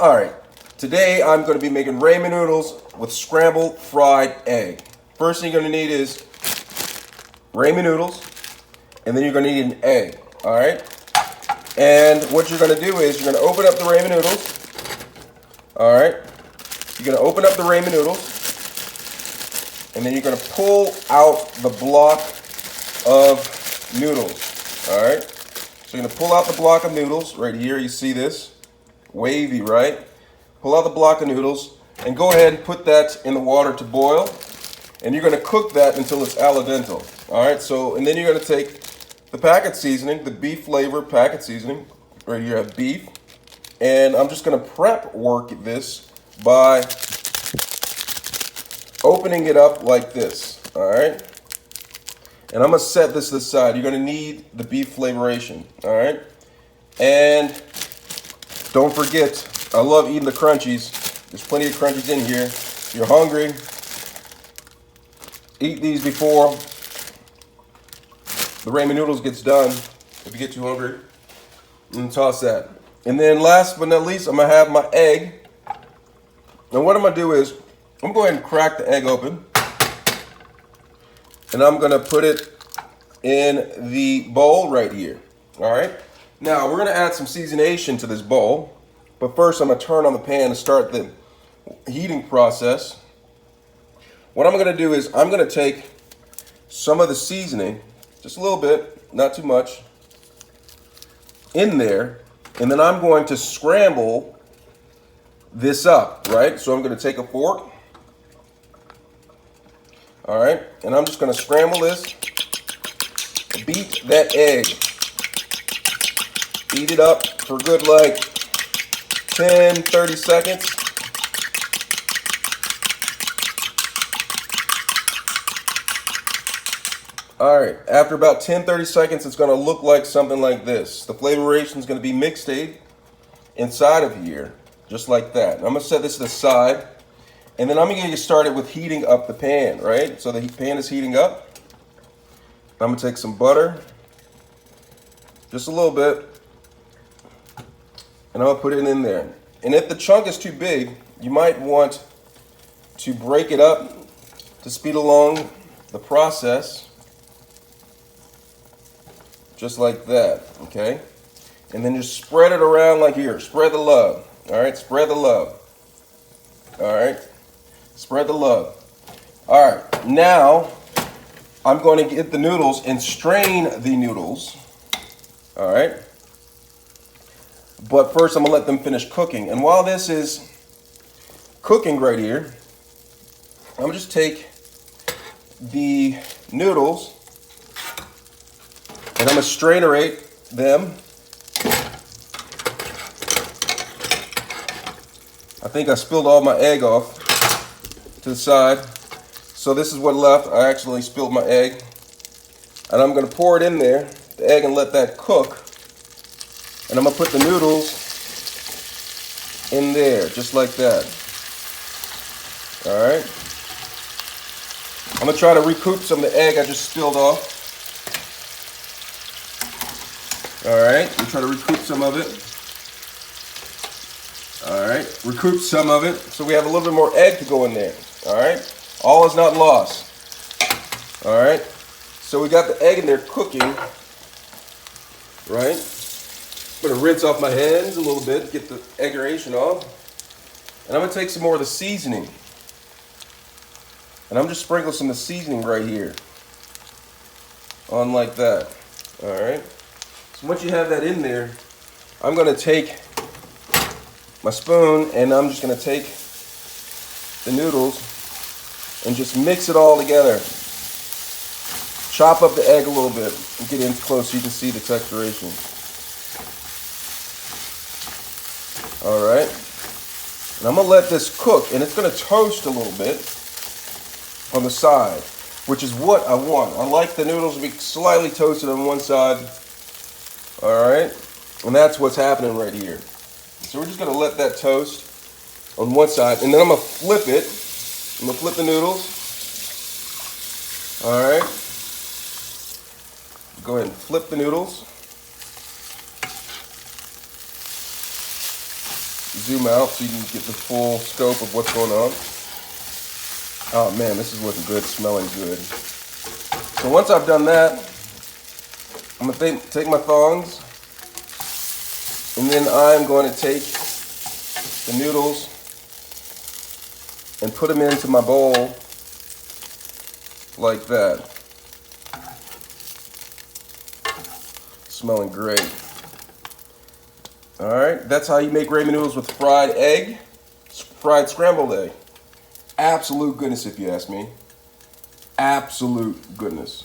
All right, today I'm going to be making ramen noodles with scrambled fried egg. First thing you're going to need is ramen noodles, and then you're going to need an egg, all right? And what you're going to do is you're going to open up the ramen noodles, all right? You're going to open up the ramen noodles, and then you're going to pull out the block of noodles, all right? So you're going to pull out the block of noodles right here. You see this? Wavy, right? Pull out the block of noodles and go ahead and put that in the water to boil. And you're going to cook that until it's al dente. All right, so, and then you're going to take the packet seasoning, the beef flavor packet seasoning. Right here I have beef. And I'm just going to prep work this by opening it up like this. All right. And I'm going to set this to the side. You're going to need the beef flavoration. All right. And don't forget, I love eating the crunchies. There's plenty of crunchies in here. If you're hungry, eat these before the ramen noodles gets done. If you get too hungry, and toss that. And then last but not least, I'm gonna have my egg. And what I'm gonna do is, I'm gonna go ahead and crack the egg open. And I'm gonna put it in the bowl right here, all right? Now, we're gonna add some seasonation to this bowl, but first I'm gonna turn on the pan to start the heating process. What I'm gonna do is I'm gonna take some of the seasoning, just a little bit, not too much, in there, and then I'm going to scramble this up, right? So I'm gonna take a fork, all right, and I'm just gonna scramble this, beat that egg. Beat it up for good like 10, 30 seconds. All right, after about 10, 30 seconds, it's gonna look like something like this. The flavoration is gonna be mixed inside of here, just like that. I'm gonna set this to the side, and then I'm gonna get started with heating up the pan, right? So the pan is heating up. I'm gonna take some butter, just a little bit, and I'll put it in there. And if the chunk is too big, you might want to break it up to speed along the process, just like that, okay? And then just spread it around like here. Spread the love, all right? Spread the love, all right? Spread the love. All right, now I'm going to get the noodles and strain the noodles, all right? But first, I'm gonna let them finish cooking. And while this is cooking right here, I'm gonna just take the noodles and I'm gonna strainerate them. I think I spilled all my egg off to the side. So this is what left. I actually spilled my egg. And I'm gonna pour it in there, the egg, and let that cook. And I'm gonna put the noodles in there, just like that. All right. I'm gonna try to recoup some of the egg I just spilled off. All right, I'm try to recoup some of it. All right, recoup some of it. So we have a little bit more egg to go in there. All right, all is not lost. All right, so we got the egg in there cooking, right? I'm gonna rinse off my hands a little bit, get the aggravation off. And I'm gonna take some more of the seasoning. And I'm just sprinkle some of the seasoning right here. On like that, all right? So once you have that in there, I'm gonna take my spoon and I'm just gonna take the noodles and just mix it all together. Chop up the egg a little bit and get in close so you can see the texturation. All right, and I'm gonna let this cook, and it's gonna toast a little bit on the side, which is what I want. I like the noodles to be slightly toasted on one side. All right, and that's what's happening right here. So we're just gonna let that toast on one side, and then I'm gonna flip it. I'm gonna flip the noodles. All right, go ahead and flip the noodles. zoom out so you can get the full scope of what's going on. Oh man, this is looking good, smelling good. So once I've done that, I'm gonna take my thongs, and then I'm going to take the noodles and put them into my bowl like that. Smelling great. All right, that's how you make ramen noodles with fried egg, fried scrambled egg. Absolute goodness, if you ask me. Absolute goodness.